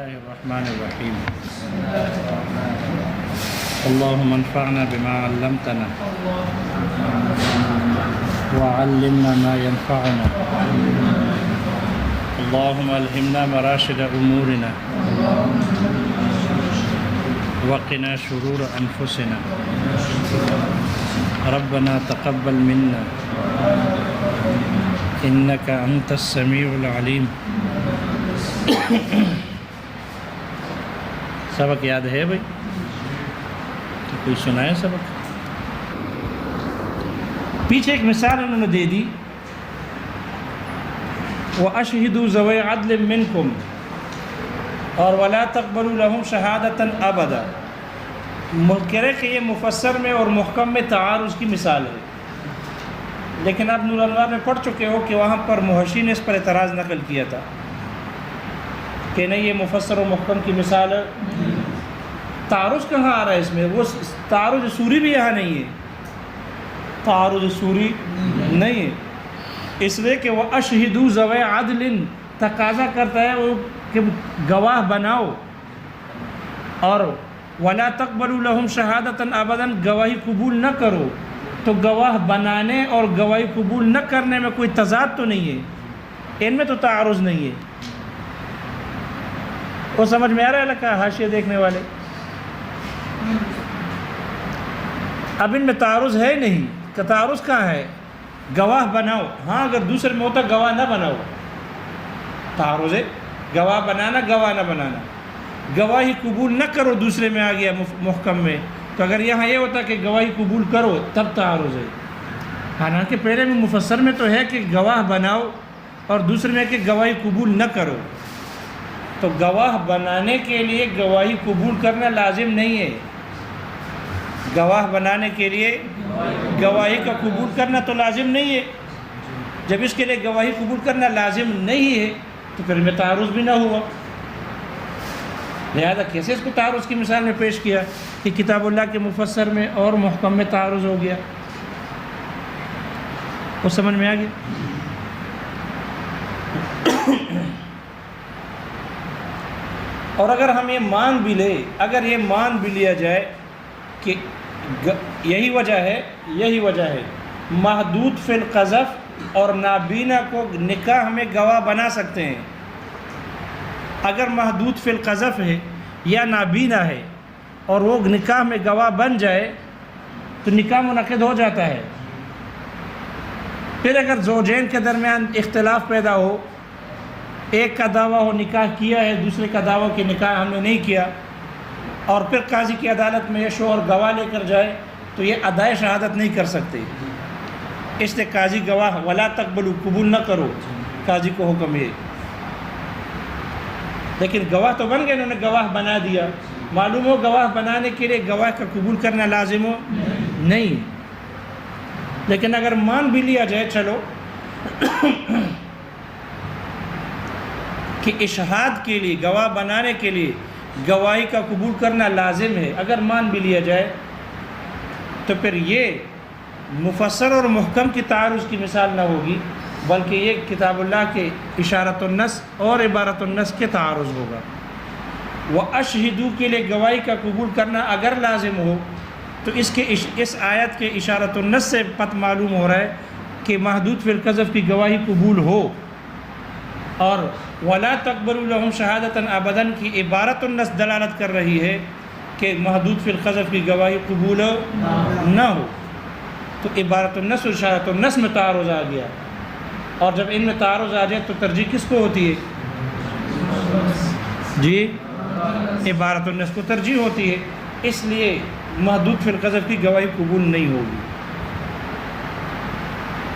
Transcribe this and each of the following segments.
الله الرحمن الرحيم اللهم انفعنا بما علمتنا وعلمنا ما ينفعنا اللهم ألهمنا مراشد أمورنا وقنا شرور أنفسنا ربنا تقبل منا إنك أنت السميع العليم. سبق یاد ہے بھائی؟ کوئی سنائے سبق؟ پیچھے ایک مثال انہوں نے دے دی، وَأَشْهِدُوا ذَوَيْ عَدْلٍ مِّنْكُمْ اور وَلَا تَقْبَلُوا لَهُمْ شَهَادَةً أَبَدًا. منکر ہے کہ یہ مفسر میں اور محکم میں تعارض کی مثال ہے، لیکن آپ نور الانوار میں پڑھ چکے ہو کہ وہاں پر محشی نے اس پر اعتراض نقل کیا تھا کہ نہیں یہ مفسر و محکم کی مثال ہے. تعارض کہاں آ رہا ہے اس میں؟ وہ تعارض سوری بھی یہاں نہیں ہے، تعارض سوری نہیں ہے، اس لیے کہ وہ اشہدوا ذوی عدل تقاضا کرتا ہے وہ کہ گواہ بناؤ، اور ولا تقبلوا لهم شہادتا ابدا گواہی قبول نہ کرو. تو گواہ بنانے اور گواہی قبول نہ کرنے میں کوئی تضاد تو نہیں ہے، ان میں تو تعارض نہیں ہے. وہ سمجھ میں آ رہا ہے لکھا حاشیہ دیکھنے والے؟ اب ان میں تعارض ہے نہیں. کہ تعارض کہاں ہے؟ گواہ بناؤ، ہاں اگر دوسرے میں ہوتا گواہ نہ بناؤ، تعارض ہے. گواہ بنانا، گواہ نہ بنانا. گواہی قبول نہ کرو دوسرے میں آ گیا محکم میں. تو اگر یہاں یہ ہوتا کہ گواہی قبول کرو تب تعارض ہے. حالانکہ پہلے میں مفسر میں تو ہے کہ گواہ بناؤ اور دوسرے میں کہ گواہی قبول نہ کرو. تو گواہ بنانے کے لیے گواہی قبول کرنا لازم نہیں ہے. گواہ بنانے کے لیے گواہی کا قبول کرنا تو لازم نہیں ہے. جب اس کے لیے گواہی قبول کرنا لازم نہیں ہے تو پھر میں تعارض بھی نہ ہوا. لہذا کیسے اس کو تعارض کی مثال میں پیش کیا کہ کتاب اللہ کے مفسر میں اور محکم میں تعارض ہو گیا؟ وہ سمجھ میں آ گیا؟ اور اگر ہم یہ مان بھی لیں، اگر یہ مان بھی لیا جائے کہ یہی وجہ ہے محدود فی القذف اور نابینا کو نکاح میں گواہ بنا سکتے ہیں. اگر محدود فی القذف ہے یا نابینا ہے اور وہ نکاح میں گواہ بن جائے تو نکاح منعقد ہو جاتا ہے. پھر اگر زوجین کے درمیان اختلاف پیدا ہو، ایک کا دعویٰ ہو نکاح کیا ہے، دوسرے کا دعویٰ کہ نکاح ہم نے نہیں کیا، اور پھر قاضی کی عدالت میں یہ شوہر گواہ لے کر جائے تو یہ ادائے شہادت نہیں کر سکتے. اس لیے قاضی گواہ ولا تقبلوا قبول نہ کرو، قاضی کو حکم یہ. لیکن گواہ تو بن گئے، انہوں نے گواہ بنا دیا. معلوم ہو گواہ بنانے کے لیے گواہ کا قبول کرنا لازم ہو نہیں. لیکن اگر مان بھی لیا جائے چلو کہ اشہاد کے لیے، گواہ بنانے کے لیے گواہی کا قبول کرنا لازم ہے، اگر مان بھی لیا جائے تو پھر یہ مفسر اور محکم کی تعارض کی مثال نہ ہوگی، بلکہ یہ کتاب اللہ کے اشارۃ النص اور عبارۃ النص کے تعارض ہوگا. وَأَشْهِدُوا کے لیے گواہی کا قبول کرنا اگر لازم ہو تو اس آیت کے اشارۃ النص سے پتہ معلوم ہو رہا ہے کہ محدود فی القذف کی گواہی قبول ہو، اور وَلَا تَقْبَلُوا لَهُمْ شَهَادَةً أَبَدًا کی عبارۃ النص دلالت کر رہی ہے کہ محدود فی القذف کی گواہی قبول نہ ہو. تو عبارۃ النص اور اشارۃ النص میں تعارض آ گیا، اور جب ان میں تعارض آ جائے تو ترجیح کس کو ہوتی ہے؟ جی، عبارۃ النص کو ترجیح ہوتی ہے. اس لیے محدود فی القذف کی گواہی قبول نہیں ہوگی.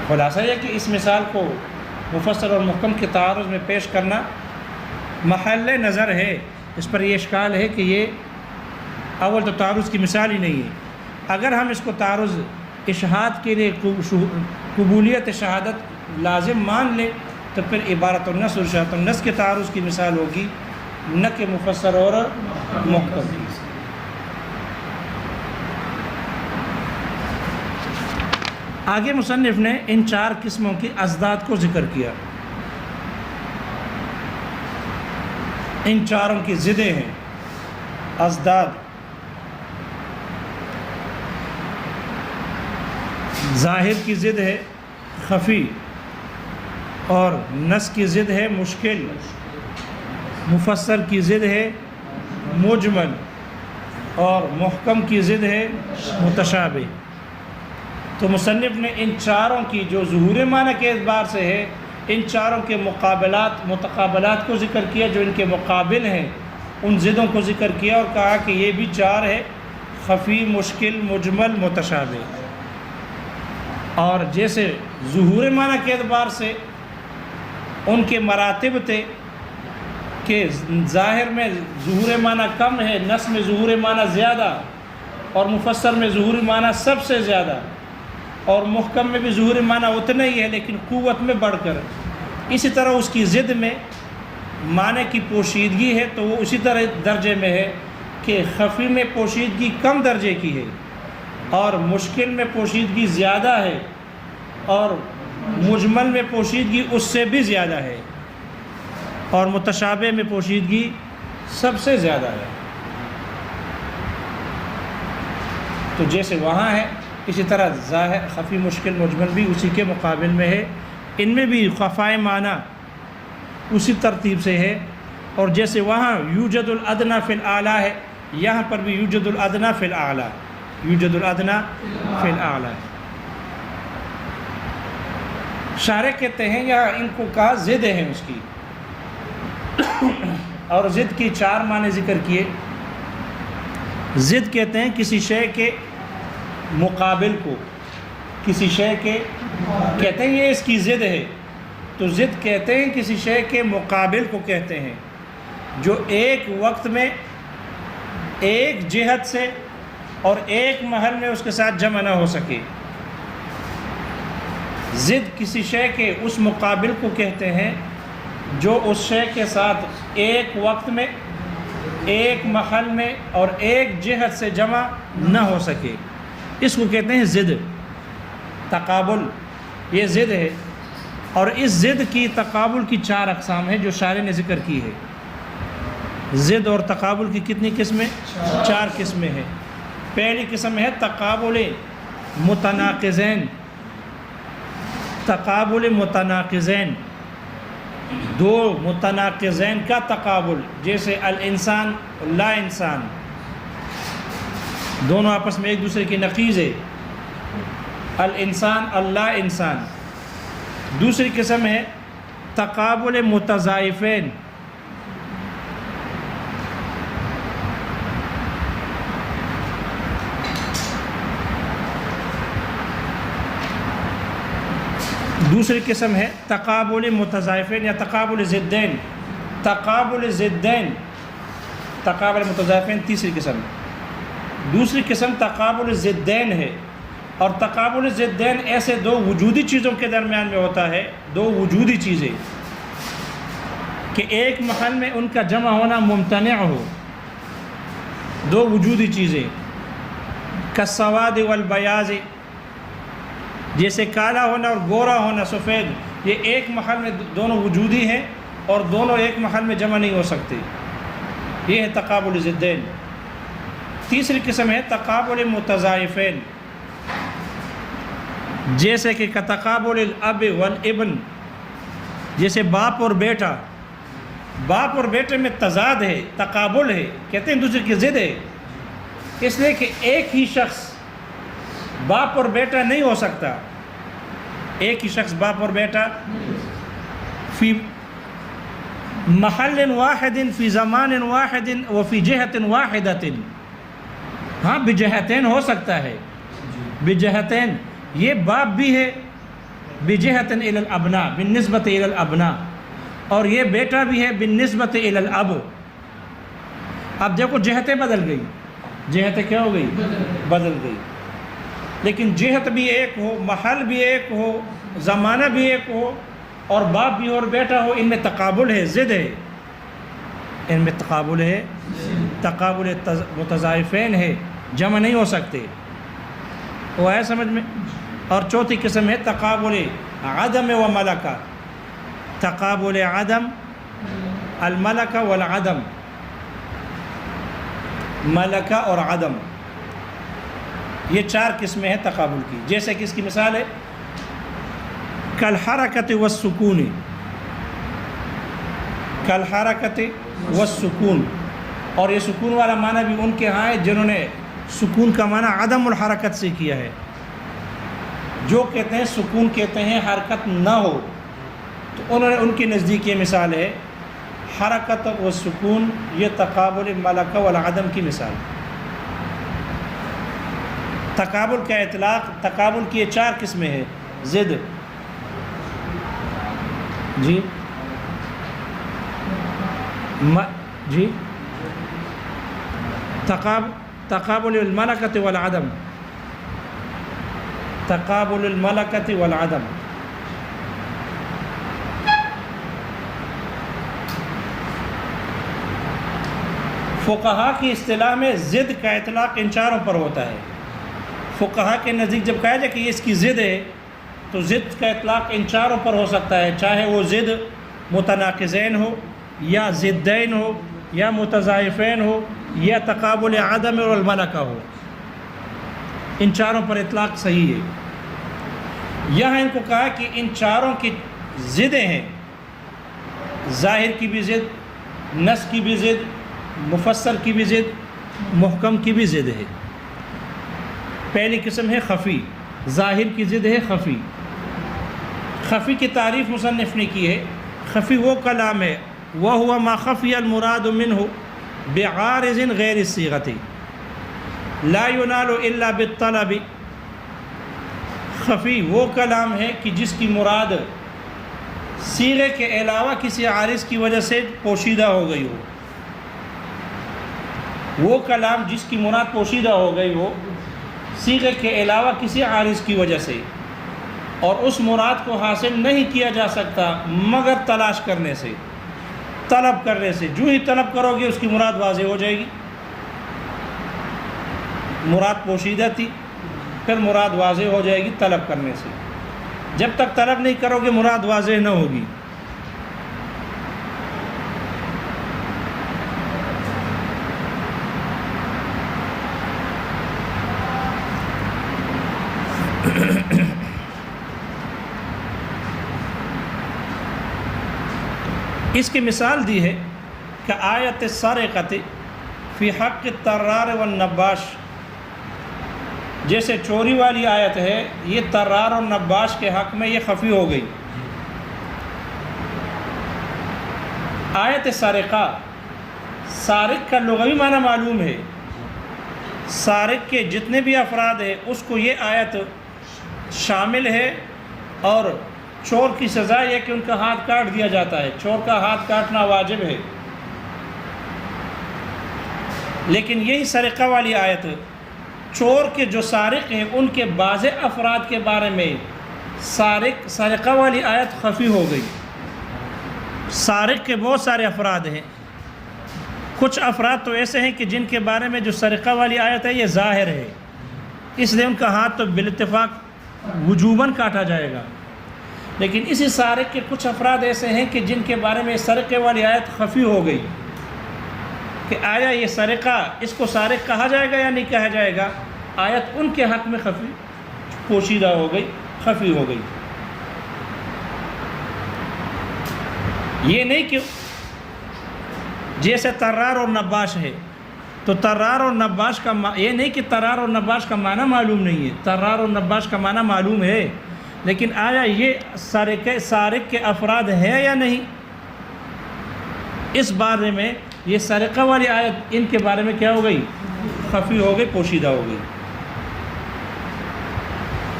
خلاصہ یہ کہ اس مثال کو مفسر اور محکم کے تعارض میں پیش کرنا محل نظر ہے. اس پر یہ اشکال ہے کہ یہ اول تو تعارض کی مثال ہی نہیں ہے. اگر ہم اس کو تعارض اشہاد کے لیے قبولیت شہادت لازم مان لیں تو پھر عبارۃ النص اور اشارۃ النص کے تعارض کی مثال ہوگی، نہ کہ مفسر اور محکم. آگے مصنف نے ان 4 قسموں کی ازداد کو ذکر کیا. ان چاروں کی ضدیں ہیں. ازداد، ظاہر کی ضد ہے خفی، اور نص کی ضد ہے مشکل، مفسر کی ضد ہے مجمل، اور محکم کی ضد ہے متشابہ. تو مصنف نے ان چاروں کی جو ظہور معنی کے اعتبار سے ہے، ان چاروں کے متقابلات کو ذکر کیا، جو ان کے مقابل ہیں ان ضدوں کو ذکر کیا، اور کہا کہ یہ بھی چار ہے: خفی، مشکل، مجمل، متشابہ. اور جیسے ظہور معنی کے اعتبار سے ان کے مراتب تھے کہ ظاہر میں ظہور معنی کم ہے، نص میں ظہور معنی زیادہ، اور مفسر میں ظہور معنی سب سے زیادہ، اور محکم میں بھی ظہور معنی اتنا ہی ہے لیکن قوت میں بڑھ کر. اسی طرح اس کی ضد میں معنی کی پوشیدگی ہے تو وہ اسی طرح درجے میں ہے کہ خفی میں پوشیدگی کم درجے کی ہے، اور مشکل میں پوشیدگی زیادہ ہے، اور مجمل میں پوشیدگی اس سے بھی زیادہ ہے، اور متشابہ میں پوشیدگی سب سے زیادہ ہے. تو جیسے وہاں ہے اسی طرح ظاہر، خفی، مشکل، مجمل بھی اسی کے مقابل میں ہے. ان میں بھی خفائے معنی اسی ترتیب سے ہے، اور جیسے وہاں یوجد الادنی فی الاعلی ہے، یہاں پر بھی یوجد الادنی فی الاعلی، یوجد الادنی فی الاعلی. شارح کہتے ہیں یہاں ان کو کہا ضد ہیں اس کی، اور ضد کی چار معنی ذکر کیے. ضد کہتے ہیں کسی شے کے مقابل کو، کسی شے کے کہتے ہیں یہ اس کی ضد ہے، تو ضد کہتے ہیں کسی شے کے مقابل کو کہتے ہیں جو ایک وقت میں ایک جہت سے اور ایک محل میں اس کے ساتھ جمع نہ ہو سکے. ضد کسی شے کے اس مقابل کو کہتے ہیں جو اس شے کے ساتھ ایک وقت میں، ایک محل میں اور ایک جہت سے جمع نہ ہو سکے. اس کو کہتے ہیں ضد. تقابل یہ ضد ہے، اور اس ضد کی تقابل کی چار اقسام ہیں جو شارح نے ذکر کی ہے. ضد اور تقابل کی کتنی قسمیں؟ چار قسمیں ہیں. پہلی قسم ہے تقابل متناقضین. تقابل متناقضین، دو متناقضین کا تقابل، جیسے الانسان لا انسان، دونوں آپس میں ایک دوسرے کی نقیض ہے. الانسان اللہ انسان. دوسری قسم ہے تقابل متضائفین. دوسری قسم ہے تقابل متضائفین یا تقابل ضدین. تقابل ضدین، تقابل متضائفین تیسری قسم. دوسری قسم تقابل ضدین ہے، اور تقابل ضدین ایسے دو وجودی چیزوں کے درمیان میں ہوتا ہے، دو وجودی چیزیں کہ ایک محل میں ان کا جمع ہونا ممتنع ہو. دو وجودی چیزیں کالسواد والبیاض، جیسے کالا ہونا اور گورا ہونا، سفید، یہ ایک محل میں دونوں وجودی ہیں اور دونوں ایک محل میں جمع نہیں ہو سکتے. یہ ہے تقابل ضدین. تیسری قسم ہے تقابل متضائفین، جیسے کہ تقابل الاب والابن، جیسے باپ اور بیٹا. باپ اور بیٹے میں تضاد ہے، تقابل ہے، کہتے ہیں دوسرے کی ضد ہے، اس لیے کہ ایک ہی شخص باپ اور بیٹا نہیں ہو سکتا. ایک ہی شخص باپ اور بیٹا فی محل واحد، فی زمان واحد، وفی جہت واحدۃ. ہاں بجہتین ہو سکتا ہے، بجہتین، یہ باپ بھی ہے بجہت الی الابناء، بالنسبت الی الابناء، اور یہ بیٹا بھی ہے بالنسبت الی الاب. اب دیکھو جہتیں بدل گئی، جہتیں کیا ہو گئی؟ بدل گئی. لیکن جہت بھی ایک ہو، محل بھی ایک ہو، زمانہ بھی ایک ہو، اور باپ بھی اور بیٹا ہو، ان میں تقابل ہے، ضد ہے، ان میں تقابل ہے. تقابل متضائفین ہے، جمع نہیں ہو سکتے. وہ ہے سمجھ میں؟ اور چوتھی قسم ہے تقابل عدم و ملکہ. تقابل عدم الملکہ والعدم، ملکہ اور عدم، یہ 4 قسمیں ہیں تقابل کی. جیسے کہ اس کی مثال ہے کالحرکت والسکون، کالحرکت والسکون، اور یہ سکون والا معنی بھی ان کے ہاں ہے جنہوں نے سکون کا معنی عدم الحرکت سے کیا ہے. جو کہتے ہیں سکون کہتے ہیں حرکت نہ ہو، تو انہوں نے ان کی نزدیک یہ مثال ہے حرکت و سکون، یہ تقابل ملکہ والعدم کی مثال. تقابل کا اطلاق، تقابل کی یہ 4 قسمیں ہیں. ضد، جی جی تقابل الملکۃ والعدم، تقابل الملکۃ والعدم. فقہا کی اصطلاح میں ضد کا اطلاق ان 4 پر ہوتا ہے. فقہا کے نزدیک جب کہا جائے کہ یہ اس کی ضد ہے تو ضد کا اطلاق ان 4 پر ہو سکتا ہے، چاہے وہ ضد متناقضین ہو یا ضدین ہو یا متضاعفین ہو یا تقابل عدم والملکہ ہو. ان 4 پر اطلاق صحیح ہے. یہاں ان کو کہا کہ ان 4 کی ضدیں ہیں، ظاہر کی بھی ضد، نص کی بھی ضد، مفسر کی بھی ضد، محکم کی بھی ضد ہے. پہلی قسم ہے خفی، ظاہر کی ضد ہے خفی. خفی کی تعریف مصنف نے کی ہے، خفی وہ کلام ہے وَهُوَ مَا خَفِيَ الْمُرَادُ مِنْهُ بِعَارِضٍ غَيْرِ الصِّيغَةِ لَا يُنَالُ إِلَّا بِالطَّلَبِ. خفی وہ کلام ہے کہ جس کی مراد صیغے کے علاوہ کسی عارض کی وجہ سے پوشیدہ ہو گئی ہو. وہ کلام جس کی مراد پوشیدہ ہو گئی ہو صیغے کے علاوہ کسی عارض کی وجہ سے، اور اس مراد کو حاصل نہیں کیا جا سکتا مگر تلاش کرنے سے، طلب کرنے سے. جو ہی طلب کرو گے اس کی مراد واضح ہو جائے گی. مراد پوشیدہ تھی، پھر مراد واضح ہو جائے گی طلب کرنے سے. جب تک طلب نہیں کرو گے مراد واضح نہ ہوگی. اس کی مثال دی ہے کہ آیت السارقۃ فی حق الطرار والنباش. جیسے چوری والی آیت ہے، یہ طرار اور نباش کے حق میں یہ خفی ہو گئی. آیت سارقہ، سارق کا لغوی معنی معلوم ہے. سارق کے جتنے بھی افراد ہیں اس کو یہ آیت شامل ہے، اور چور کی سزا یہ کہ ان کا ہاتھ کاٹ دیا جاتا ہے. چور کا ہاتھ کاٹنا واجب ہے. لیکن یہی سرقہ والی آیت چور کے جو سارق ہیں ان کے بعض افراد کے بارے میں سرقہ والی آیت خفی ہو گئی. سارق کے بہت سارے افراد ہیں. کچھ افراد تو ایسے ہیں کہ جن کے بارے میں جو سرقہ والی آیت ہے یہ ظاہر ہے، اس لیے ان کا ہاتھ تو بالاتفاق وجوباً کاٹا جائے گا. لیکن اسی سارق کے کچھ افراد ایسے ہیں کہ جن کے بارے میں سرقے والی آیت خفی ہو گئی کہ آیا یہ سرقہ، اس کو سارق کہا جائے گا یا نہیں کہا جائے گا. آیت ان کے حق میں خفی پوشیدہ ہو گئی، خفی ہو گئی. یہ نہیں کہ جیسے طرار اور نباش ہے تو طرار اور نباش کا یہ نہیں کہ طرار اور نباش کا معنی معلوم نہیں ہے. طرار اور نباش کا معنی معلوم ہے، لیکن آیا یہ سارق کے افراد ہے یا نہیں، اس بارے میں یہ سرقہ والی آیت ان کے بارے میں کیا ہو گئی؟ خفی ہو گئی، پوشیدہ ہو گئی.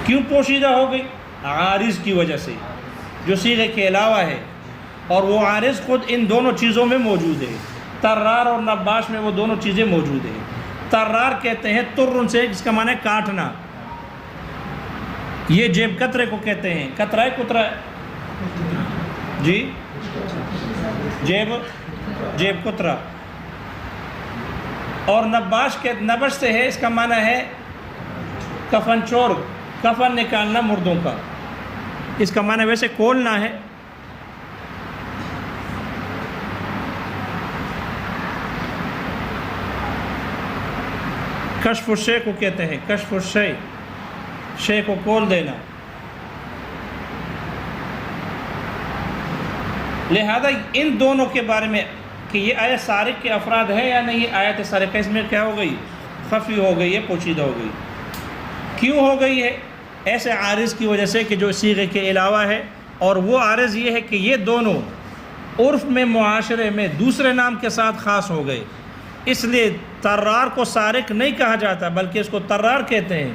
کیوں پوشیدہ ہو گئی؟ عارض کی وجہ سے جو صیغے کے علاوہ ہے، اور وہ عارض خود ان دونوں چیزوں میں موجود ہے. طرار اور نباش میں وہ دونوں چیزیں موجود ہیں. طرار کہتے ہیں ترن سے، جس کا معنی ہے کاٹنا. یہ جیب کترے کو کہتے ہیں. کترا ہے کترا ہے جی، جیب کترا. اور نباش کے نبش سے ہے، اس کا معنی ہے کفن چور، کفن نکالنا مردوں کا. اس کا معنی ویسے کھولنا ہے. کشف الشے کو کہتے ہیں، کشف الشے، شے کو کھول دینا۔ لہذا ان دونوں کے بارے میں کہ یہ آیت سارق کے افراد ہے یا نہیں، آیت سارقہ اس میں کیا ہو گئی؟ خفی ہو گئی ہے، پوشیدہ ہو گئی۔ کیوں ہو گئی ہے؟ ایسے عارض کی وجہ سے کہ جو صیغے کے علاوہ ہے، اور وہ عارض یہ ہے کہ یہ دونوں عرف میں، معاشرے میں دوسرے نام کے ساتھ خاص ہو گئے، اس لیے طرار کو سارق نہیں کہا جاتا بلکہ اس کو طرار کہتے ہیں،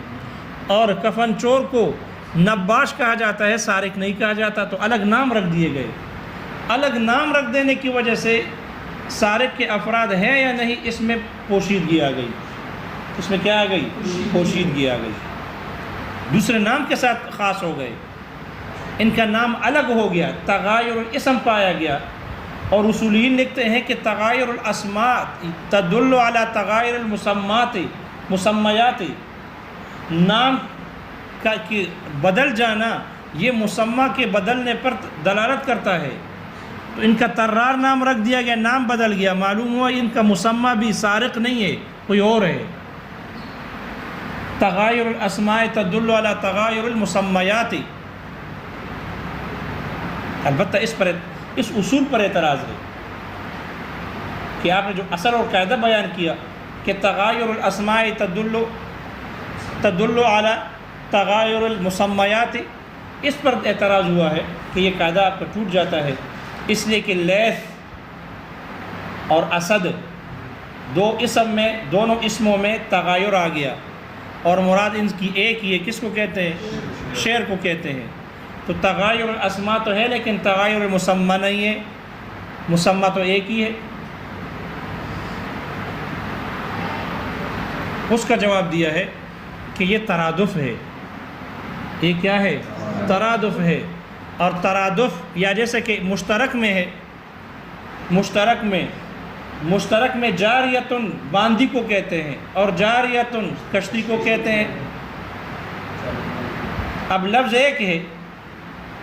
اور کفن چور کو نباش کہا جاتا ہے، سارق نہیں کہا جاتا، تو الگ نام رکھ دیے گئے۔ الگ نام رکھ دینے کی وجہ سے سارق کے افراد ہیں یا نہیں، اس میں پوشیدگی آ گئی، اس میں کیا آ گئی؟ پوشیدگی آ گئی، دوسرے نام کے ساتھ خاص ہو گئے، ان کا نام الگ ہو گیا، تغایر الاسم پایا گیا۔ اور اصولین لکھتے ہیں کہ تغایر الاسماء تدل علی تغایر المسمات، مسمیات، نام کا بدل جانا یہ مسمہ کے بدلنے پر دلالت کرتا ہے، تو ان کا طرار نام رکھ دیا گیا، نام بدل گیا، معلوم ہوا ان کا مسمہ بھی سارق نہیں ہے، کوئی اور ہے۔ تغایر الاسماء تدل علی تغایر المسمیات۔ البتہ اس اصول پر اعتراض ہے کہ آپ نے جو اصل اور قاعدہ بیان کیا کہ تغایر الاسماء تدل علی تغایر المسمیات، اس پر اعتراض ہوا ہے کہ یہ قاعدہ آپ کا ٹوٹ جاتا ہے، اس لیے کہ لیث اور اسد دونوں اسموں میں تغایر آ گیا، اور مراد ان کی ایک ہی ہے، کس کو کہتے ہیں؟ شعر کو کہتے ہیں۔ تو تغایر الاسماء تو ہے لیکن تغایر المسمى نہیں ہے، مسمى تو ایک ہی ہے۔ اس کا جواب دیا ہے کہ یہ ترادف ہے، یہ کیا ہے؟ ترادف ہے، اور ترادف یا جیسے کہ مشترک میں ہے، مشترک میں جاریتن باندی کو کہتے ہیں، اور جاریتن کشتی کو کہتے ہیں۔ اب لفظ ایک ہے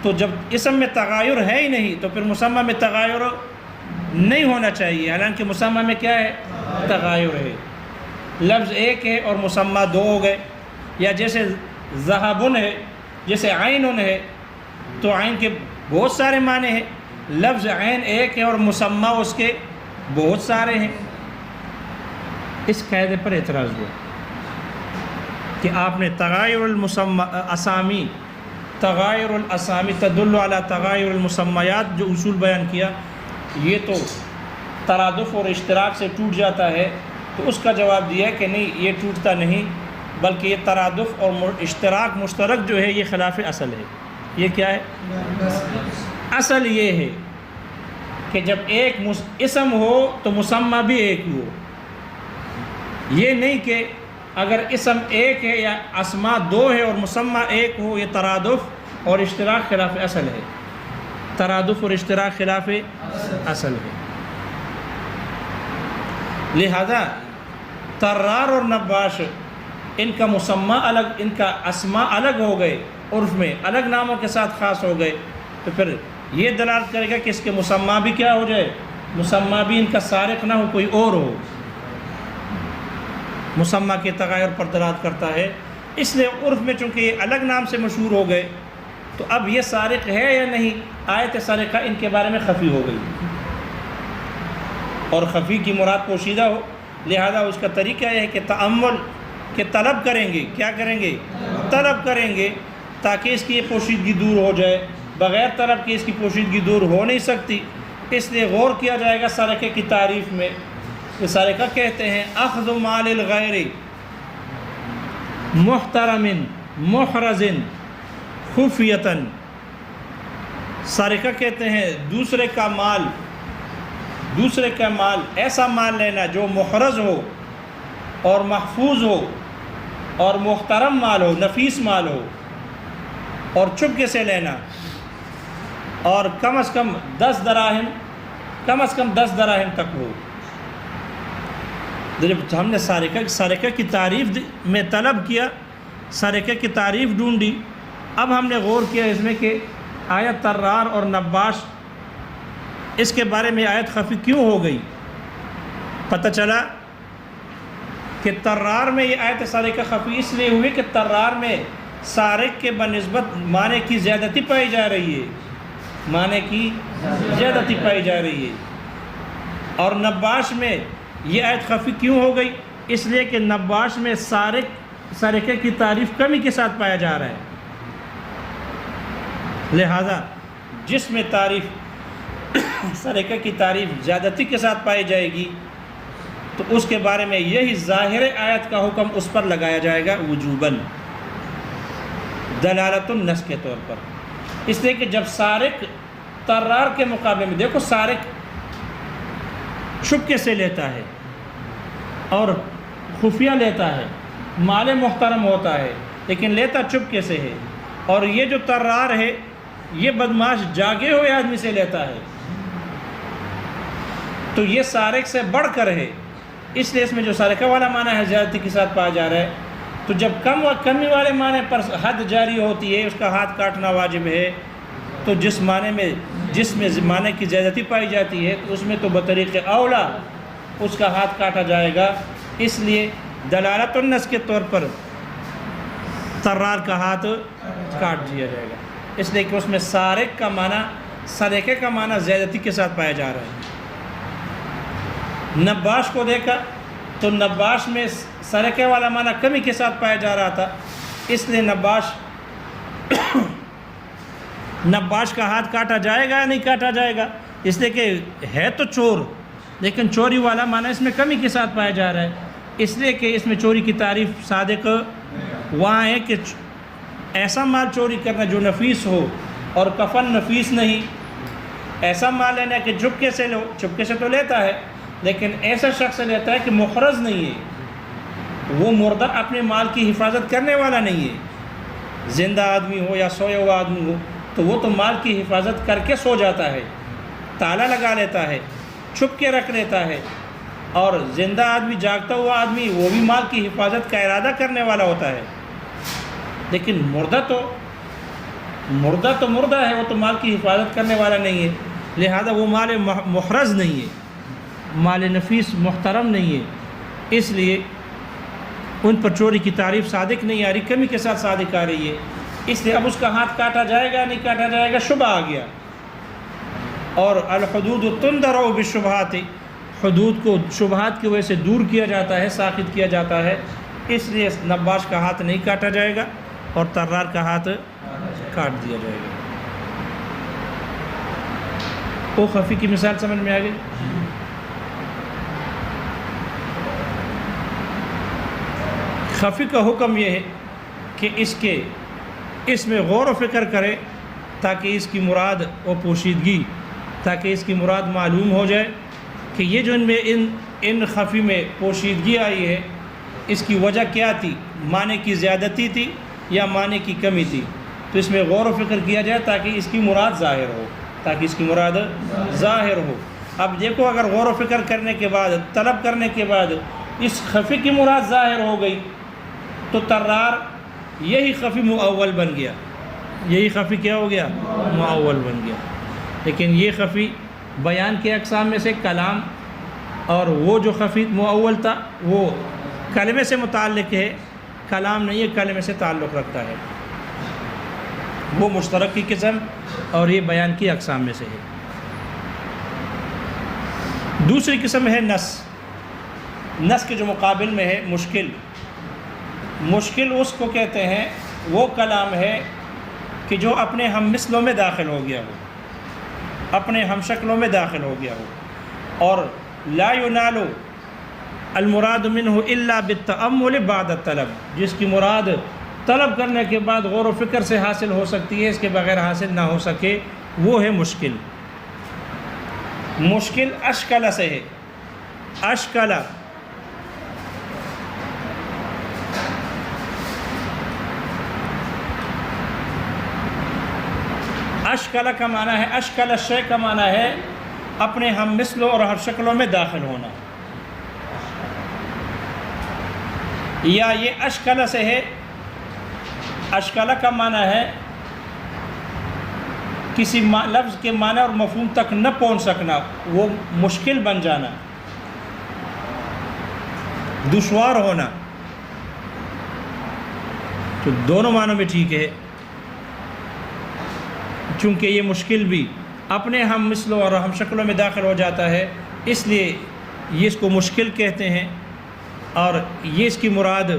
تو جب اسم میں تغایر ہے ہی نہیں تو پھر مسمى میں تغایر نہیں ہونا چاہیے، حالانکہ مسمى میں کیا ہے؟ تغایر ہے۔ لفظ ایک ہے اور مسمى دو ہو گئے، یا جیسے ذہبن ہے، جیسے عینن ہے، تو عین کے بہت سارے معنی ہیں، لفظ عین ایک ہے اور مسمى اس کے بہت سارے ہیں۔ اس قاعدے پر اعتراض ہوا کہ آپ نے تغایر الاسامی تدل علی تغایر المسمیات جو اصول بیان کیا، یہ تو ترادف اور اشتراک سے ٹوٹ جاتا ہے، تو اس کا جواب دیا کہ نہیں، یہ ٹوٹتا نہیں، بلکہ یہ ترادف اور اشتراک مشترک جو ہے یہ خلاف اصل ہے۔ یہ کیا ہے؟ اصل یہ ہے کہ جب ایک اسم ہو تو مسمى بھی ایک ہو، یہ نہیں کہ اگر اسم ایک ہے یا اسماء دو ہے اور مسمى ایک ہو، یہ ترادف اور اشتراک خلاف اصل ہے، ترادف اور اشتراک خلاف اصل ہے۔ لہذا طرار اور نباش ان کا مسمى الگ، ان کا اسماء الگ ہو گئے، عرف میں الگ ناموں کے ساتھ خاص ہو گئے، تو پھر یہ دلالت کرے گا کہ اس کے مسمى بھی کیا ہو جائے؟ مسمى بھی ان کا سارق نہ ہو، کوئی اور ہو، مسمى کے تغایر پر دلالت کرتا ہے۔ اس لیے عرف میں چونکہ یہ الگ نام سے مشہور ہو گئے، تو اب یہ سارق ہے یا نہیں، آیت سارقہ ان کے بارے میں خفی ہو گئی، اور خفی کی مراد پوشیدہ ہو، لہذا اس کا طریقہ یہ ہے کہ تأمل کہ طلب کریں گے، کیا کریں گے؟ طلب کریں گے، تاکہ اس کی یہ پوشیدگی دور ہو جائے، بغیر طلب کی اس کی پوشیدگی دور ہو نہیں سکتی، اس لیے غور کیا جائے گا سارقے کی تعریف میں۔ سارقہ کہتے ہیں اخذ مال الغیر محترم محرز خفیتاً، سارقہ کہتے ہیں دوسرے کا مال ایسا مال لینا جو محرز ہو اور محفوظ ہو اور محترم مال ہو، نفیس مال ہو، اور چپکے سے لینا، اور کم از کم 10 دراہم تک ہو۔ جب ہم نے سارقہ کی تعریف میں طلب کیا، سارقہ کی تعریف ڈھونڈی، اب ہم نے غور کیا اس میں کہ آیت طرار اور نباش اس کے بارے میں آیت خفی کیوں ہو گئی، پتہ چلا کہ طرار میں یہ آیت سارقہ خفی اس لیے ہوئی کہ طرار میں سارق کے بنسبت معنی کی زیادتی پائی جا رہی ہے، معنی کی زیادتی پائی جا رہی ہے۔ اور نباش میں یہ آیت خفی کیوں ہو گئی؟ اس لیے کہ نباش میں سارقے کی تعریف کمی کے ساتھ پایا جا رہا ہے، لہذا جس میں تعریف سارقے کی تعریف زیادتی کے ساتھ پائی جائے گی تو اس کے بارے میں یہی ظاہر آیت کا حکم اس پر لگایا جائے گا وجوباً، دلالت النص کے طور پر۔ اس لیے کہ جب سارق طرار کے مقابلے میں، دیکھو سارق چھپکے سے لیتا ہے اور خفیہ لیتا ہے، مال محترم ہوتا ہے لیکن لیتا چپکے سے ہے، اور یہ جو طرار ہے یہ بدماش جاگے ہوئے آدمی سے لیتا ہے، تو یہ سارق سے بڑھ کر ہے، اس لیے اس میں جو سارقہ والا معنی ہے زیادتی کے ساتھ پایا جا رہا ہے۔ تو جب کمی والے معنی پر حد جاری ہوتی ہے، اس کا ہاتھ کاٹنا واجب ہے، تو جس میں معنی کی زیادتی پائی جاتی ہے تو اس میں تو بطریق اولا اس کا ہاتھ کاٹا جائے گا۔ اس لیے دلالت النص کے طور پر طرار کا ہاتھ کاٹ دیا جائے گا، اس لیے کہ اس میں سارق کا معنی، سرقے کا معنی زیادتی کے ساتھ پایا جا رہا ہے۔ نباش کو دیکھا تو نباش میں سرقے والا معنی کمی کے ساتھ پایا جا رہا تھا، اس لیے نباش کا ہاتھ کاٹا جائے گا یا نہیں کاٹا جائے گا؟ اس لیے کہ ہے تو چور لیکن چوری والا معنی اس میں کمی کے ساتھ پایا جا رہا ہے، اس لیے کہ اس میں چوری کی تعریف صادق وہاں ہے کہ ایسا مال چوری کرنا جو نفیس ہو اور کفن نفیس نہیں، ایسا مال لینا کہ چپکے سے لو، چپکے سے تو لیتا ہے لیکن ایسا شخص لیتا ہے کہ محرز نہیں ہے، وہ مردہ اپنے مال کی حفاظت کرنے والا نہیں ہے، زندہ آدمی ہو یا سویا ہوا آدمی ہو تو وہ تو مال کی حفاظت کر کے سو جاتا ہے، تالا لگا لیتا ہے، چھپ کے رکھ لیتا ہے، اور زندہ آدمی، جاگتا ہوا آدمی، وہ بھی مال کی حفاظت کا ارادہ کرنے والا ہوتا ہے، لیکن مردہ تو مردہ ہے، وہ تو مال کی حفاظت کرنے والا نہیں ہے، لہذا وہ مال محرز نہیں ہے، مال نفیس محترم نہیں ہے، اس لیے ان پر چوری کی تعریف صادق نہیں آ رہی، کمی کے ساتھ صادق آ رہی ہے، اس لیے اب اس کا ہاتھ کاٹا جائے گا نہیں کاٹا جائے گا، شبہ آ گیا۔ اور الحدود تندرع بالشبہات، حدود کو شبہات کی وجہ سے دور کیا جاتا ہے، ساخط کیا جاتا ہے، اس لیے نباش کا ہاتھ نہیں کاٹا جائے گا اور طرار کا ہاتھ کاٹ دیا جائے گا۔ وہ خفی کی مثال سمجھ میں آ گئی؟ خفی کا حکم یہ ہے کہ اس میں غور و فکر کرے تاکہ اس کی مراد و پوشیدگی، تاکہ اس کی مراد معلوم ہو جائے کہ یہ جو ان خفی میں پوشیدگی آئی ہے اس کی وجہ کیا تھی، معنی کی زیادتی تھی یا معنی کی کمی تھی، تو اس میں غور و فکر کیا جائے تاکہ اس کی مراد ظاہر ہو، اب دیکھو اگر غور و فکر کرنے کے بعد، طلب کرنے کے بعد اس خفی کی مراد ظاہر ہو گئی تو طرار یہی خفی مؤول بن گیا، یہی خفی کیا ہو گیا؟ مؤول بن گیا۔ لیکن یہ خفی بیان کے اقسام میں سے کلام، اور وہ جو خفی مؤول تھا وہ کلمے سے متعلق ہے، کلام نہیں ہے، کلمے سے تعلق رکھتا ہے، وہ مشترک کی قسم اور یہ بیان کی اقسام میں سے ہے۔ دوسری قسم ہے نص کے جو مقابل میں ہے مشکل اس کو کہتے ہیں، وہ کلام ہے کہ جو اپنے ہم مثلوں میں داخل ہو گیا ہو، اپنے ہم شکلوں میں داخل ہو گیا ہو، اور لا ینال المراد منہ الا بالتأمل بعد الطلب، جس کی مراد طلب کرنے کے بعد غور و فکر سے حاصل ہو سکتی ہے، اس کے بغیر حاصل نہ ہو سکے، وہ ہے مشکل اشکل سے ہے، اشکل کا معنی ہے، اشکل الشیء کا معنی ہے اپنے ہم مثلوں اور ہر شکلوں میں داخل ہونا، یا یہ اشکل سے ہے، اشکل کا معنی ہے کسی لفظ کے معنی اور مفہوم تک نہ پہنچ سکنا، وہ مشکل بن جانا، دشوار ہونا، تو دونوں معنوں میں ٹھیک ہے، چونکہ یہ مشکل بھی اپنے ہم مثلوں اور ہم شکلوں میں داخل ہو جاتا ہے، اس لیے یہ اس کو مشکل کہتے ہیں، اور یہ اس کی مراد